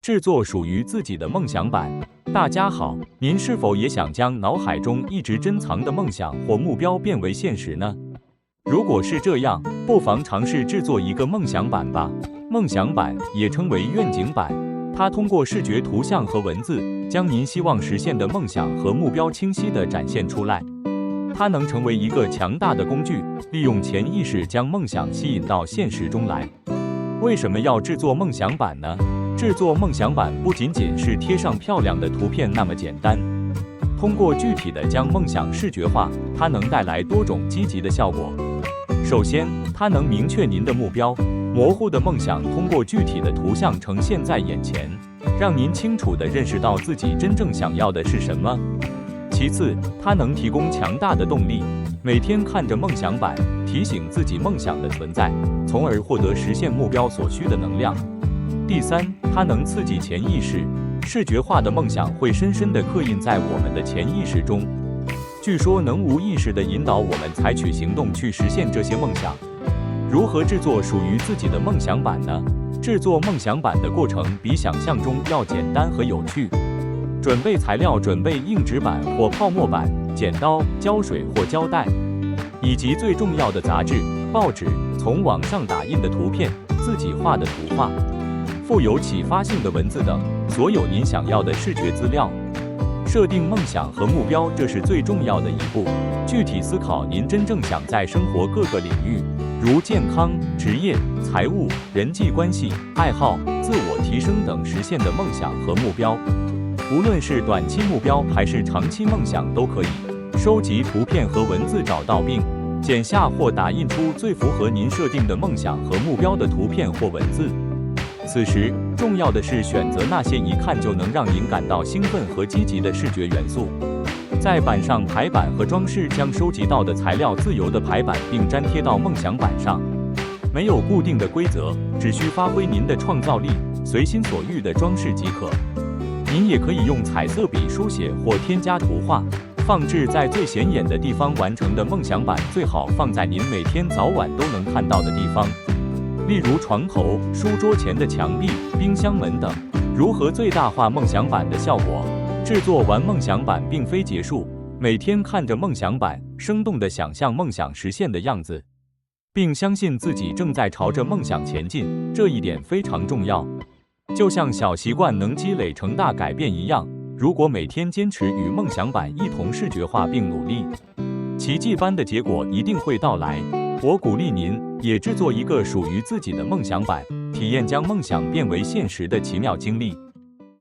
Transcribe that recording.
制作属于自己的梦想版。大家好，您是否也想将脑海中一直珍藏的梦想或目标变为现实呢？如果是这样，不妨尝试制作一个梦想版吧。梦想版也称为愿景版，它通过视觉图像和文字，将您希望实现的梦想和目标清晰地展现出来。它能成为一个强大的工具，利用潜意识将梦想吸引到现实中来。为什么要制作梦想版呢？制作梦想版不仅仅是贴上漂亮的图片那么简单，通过具体的将梦想视觉化，它能带来多种积极的效果。首先，它能明确您的目标，模糊的梦想通过具体的图像呈现在眼前，让您清楚地认识到自己真正想要的是什么。其次，它能提供强大的动力，每天看着梦想版，提醒自己梦想的存在，从而获得实现目标所需的能量。第三，它能刺激潜意识，视觉化的梦想会深深地刻印在我们的潜意识中，据说能无意识地引导我们采取行动去实现这些梦想。如何制作属于自己的梦想版呢？制作梦想版的过程比想象中要简单和有趣。准备材料：准备硬纸板或泡沫板、剪刀、胶水或胶带，以及最重要的杂志、报纸、从网上打印的图片、自己画的图画、富有启发性的文字等，所有您想要的视觉资料。设定梦想和目标，这是最重要的一步。具体思考您真正想在生活各个领域，如健康、职业、财务、人际关系、爱好、自我提升等实现的梦想和目标。无论是短期目标还是长期梦想都可以。收集图片和文字，找到并剪下或打印出最符合您设定的梦想和目标的图片或文字。此时，重要的是选择那些一看就能让您感到兴奋和积极的视觉元素。在板上排版和装饰，将收集到的材料自由地排版并粘贴到梦想板上。没有固定的规则，只需发挥您的创造力，随心所欲地装饰即可。您也可以用彩色笔书写或添加图画，放置在最显眼的地方。完成的梦想版最好放在您每天早晚都能看到的地方，例如床头、书桌前的墙壁、冰箱门等。如何最大化梦想版的效果？制作完梦想版并非结束，每天看着梦想版，生动地想象梦想实现的样子，并相信自己正在朝着梦想前进，这一点非常重要。就像小习惯能积累成大改变一样，如果每天坚持与梦想版一同视觉化并努力，奇迹般的结果一定会到来。我鼓励您也制作一个属于自己的梦想版，体验将梦想变为现实的奇妙经历。